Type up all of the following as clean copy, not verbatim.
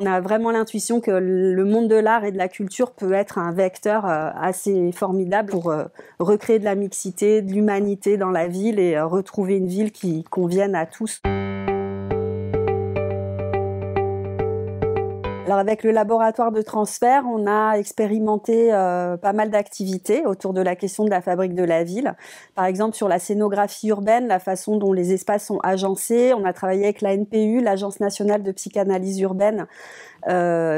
On a vraiment l'intuition que le monde de l'art et de la culture peut être un vecteur assez formidable pour recréer de la mixité, de l'humanité dans la ville et retrouver une ville qui convienne à tous. Alors avec le laboratoire de transfert, on a expérimenté pas mal d'activités autour de la question de la fabrique de la ville. Par exemple, sur la scénographie urbaine, la façon dont les espaces sont agencés. On a travaillé avec la NPU, l'Agence nationale de psychanalyse urbaine,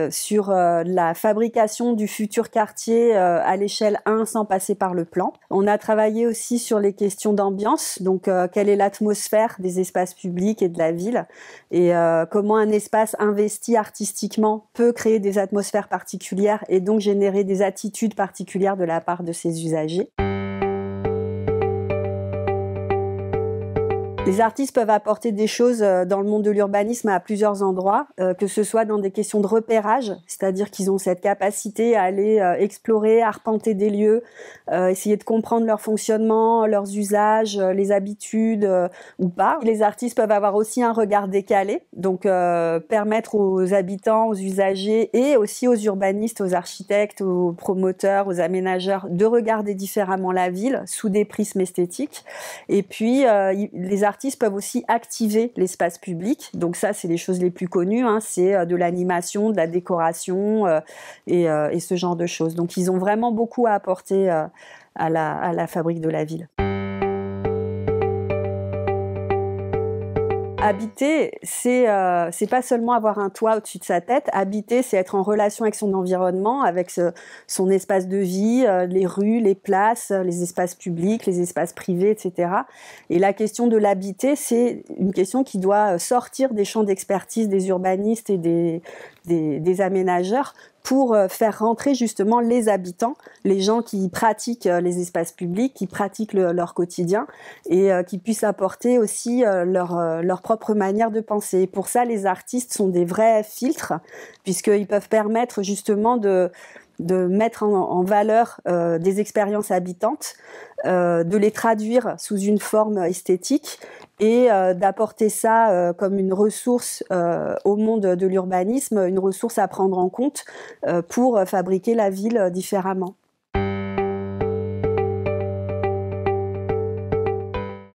sur la fabrication du futur quartier à l'échelle 1 sans passer par le plan. On a travaillé aussi sur les questions d'ambiance, donc quelle est l'atmosphère des espaces publics et de la ville, et comment un espace investi artistiquement peut créer des atmosphères particulières et donc générer des attitudes particulières de la part de ses usagers. Les artistes peuvent apporter des choses dans le monde de l'urbanisme à plusieurs endroits, que ce soit dans des questions de repérage, c'est-à-dire qu'ils ont cette capacité à aller explorer, arpenter des lieux, essayer de comprendre leur fonctionnement, leurs usages, les habitudes ou pas. Les artistes peuvent avoir aussi un regard décalé, donc permettre aux habitants, aux usagers et aussi aux urbanistes, aux architectes, aux promoteurs, aux aménageurs de regarder différemment la ville sous des prismes esthétiques. Et puis les artistes peuvent aussi activer l'espace public. Donc ça, c'est les choses les plus connues. C'est de l'animation, de la décoration et ce genre de choses. Donc ils ont vraiment beaucoup à apporter à la fabrique de la ville. Habiter, c'est pas seulement avoir un toit au-dessus de sa tête. Habiter, c'est être en relation avec son environnement, avec son espace de vie, les rues, les places, les espaces publics, les espaces privés, etc. Et la question de l'habiter, c'est une question qui doit sortir des champs d'expertise des urbanistes et des aménageurs pour faire rentrer justement les habitants, les gens qui pratiquent les espaces publics, qui pratiquent leur quotidien et qui puissent apporter aussi leur propre manière de penser. Et pour ça, les artistes sont des vrais filtres, puisqu'ils peuvent permettre justement de mettre en valeur des expériences habitantes, de les traduire sous une forme esthétique et d'apporter ça comme une ressource au monde de l'urbanisme, une ressource à prendre en compte pour fabriquer la ville différemment.